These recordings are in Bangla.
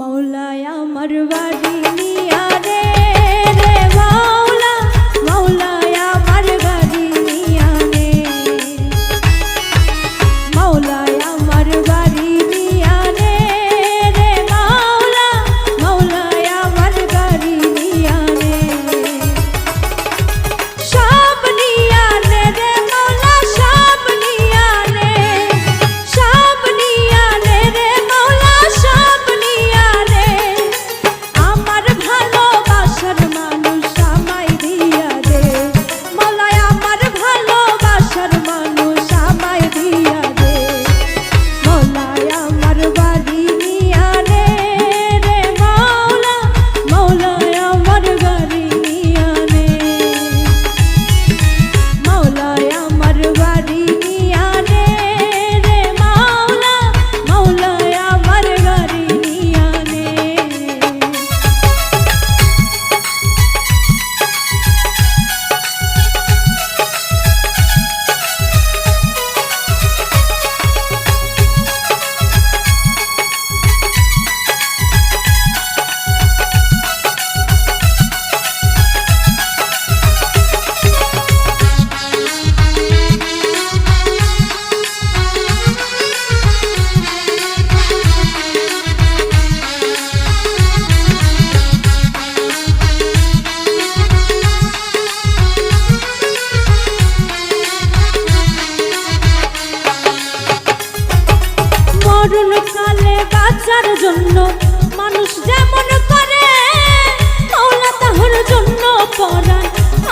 মৌলায় আমার বাড়ি নিয়া রে রে মাওলা, মৌলায় আমার বাড়ি নিয়া রে, মৌলায় আমার বাড়ি নিয়া রে রে মাওলা, মৌলায় আমার বাড়ি নিয়া রে, সব নিয়া রে রে মাওলা, সব নিয়া রে, সব নিয়া রে রে মাওলা, সব নিয়া রে, আমার ভালোবাসার মানুষ আমায় দিয়া দে, মৌলায় আমার ভালোবাসার মানুষ আমায় দিয়া দে, মৌলায় আমার বাড়ি নিয়া রে রে মাওলা, মৌলায় আমার বাড়ি নিয়া রে, মৌলায় আমার বাড়ি নিয়া রে রে মাওলা, মৌলায় আমার বাড়ি নিয়া রে। মরণকালে বাঁচার জন্য মানুষ যেমন করে, মৌলা তাহার জন্য পরাণ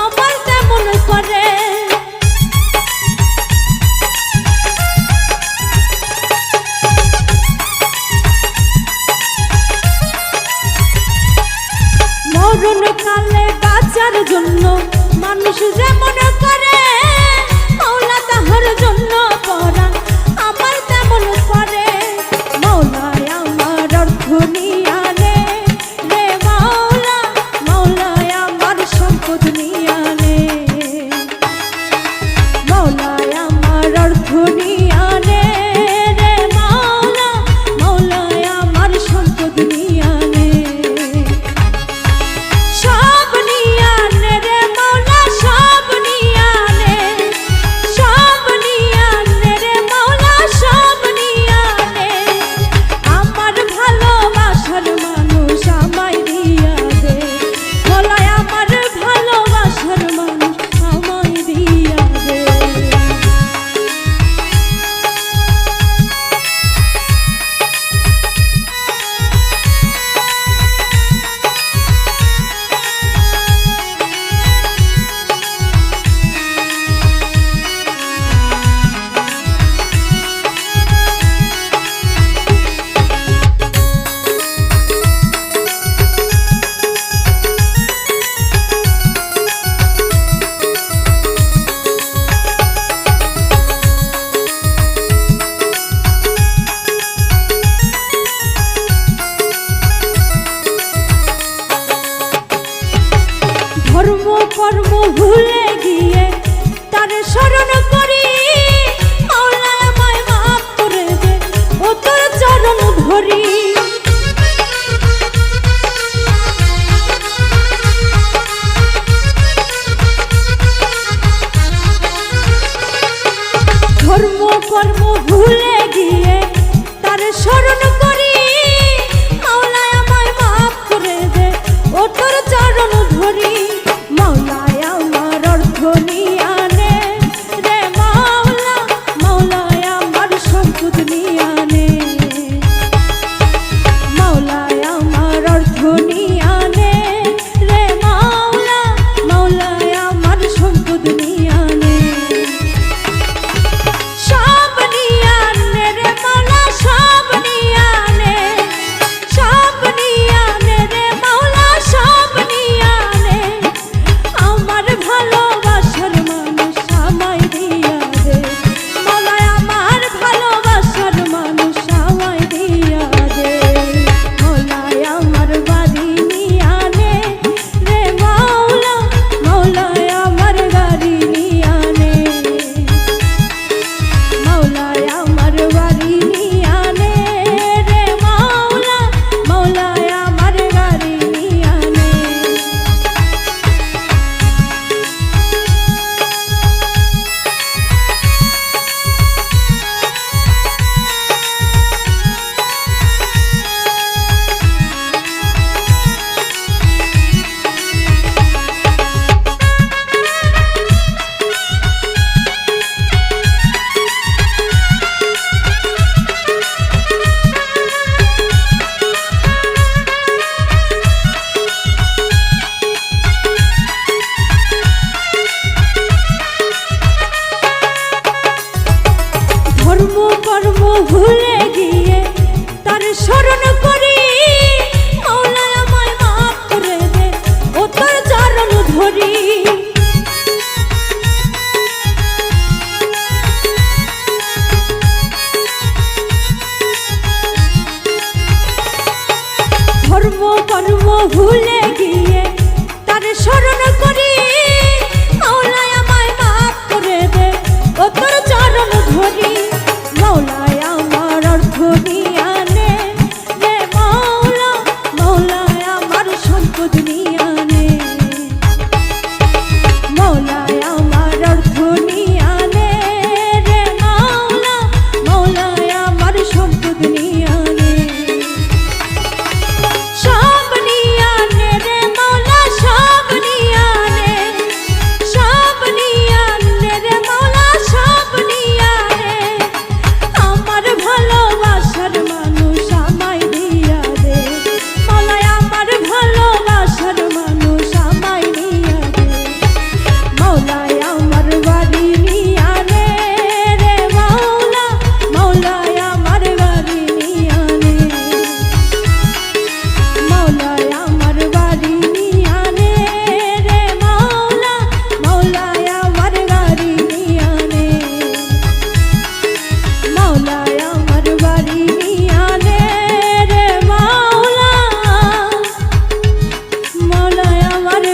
আমার তেমন করে, মরণকালে বাঁচার জন্য মানুষ যেমন করে, মৌলা তাহার জন্য পরাণ আমার তেমন করে, মৌলায় আমার অর্থ নিয়া রে রে মাওলা, মৌলায় আমার সম্পদ নিয়া রে, মৌলায় আমার অর্থ নিয়া রে রে মাওলা, মৌলায় আমার সম্পদ নিয়া রে, সব নিয়া রে রে মাওলা, সব নিয়া রে, সব নিয়া রে রে মাওলা, সব নিয়া রে, আমার ভালোবাসার মানুষ আমায় দিয়া দে, মৌলায় আমার ভালোবাসার মানুষ আমায় দিয়া দে। ধর্ম কর্ম ভুলে গিয়ে তার স্মরণ করি, মৌলা আমায় মাফ করে দে ও তোর চরণ ধরি, ধর্ম কর্ম ভুলে গিয়ে তার স্মরণ করি, মৌলা আমায় মাফ করে দে ও তোর চরণ ধরি, মৌলায় আমার ধর্ম কর্ম ভুলে গিয়ে তার স্মরণ করি মাওলায় আমায় মাফ করে দে ও তোর চরণ ধরি মাওলায় আমার অর্থ নিয়ে আনে রে মাওলা মাওলায় আমার সম্পদ নিয়ে আনে মাওলায় আমার অর্থ নিয়ে আনে রে মাওলা মাওলায় আমার সম্পদ নিয়ে আনে সব নিয়ে আনে রে মাওলা সব নিয়ে আনে সব নিয়ে আনে রে মাওলা সব নিয়ে আনে আমার ভালোবাসার মানুষ আমায় দিয়া দে মাওলায় আমার ভালোবাসার মানুষ আমায় দিয়া দে মাওলায় আমার বাড়ি নিয়ে আনে রে মাওলা মাওলায় আমার বাড়ি নিয়ে আনে মাওলায় আমার বাড়ি নিয়ে আনে রে মাওলা মাওলায় আমার বাড়ি নিয়ে আনে মাওলায় আমার বাড়ি নিয়ে আনে রে মাওলা মাওলায় আমার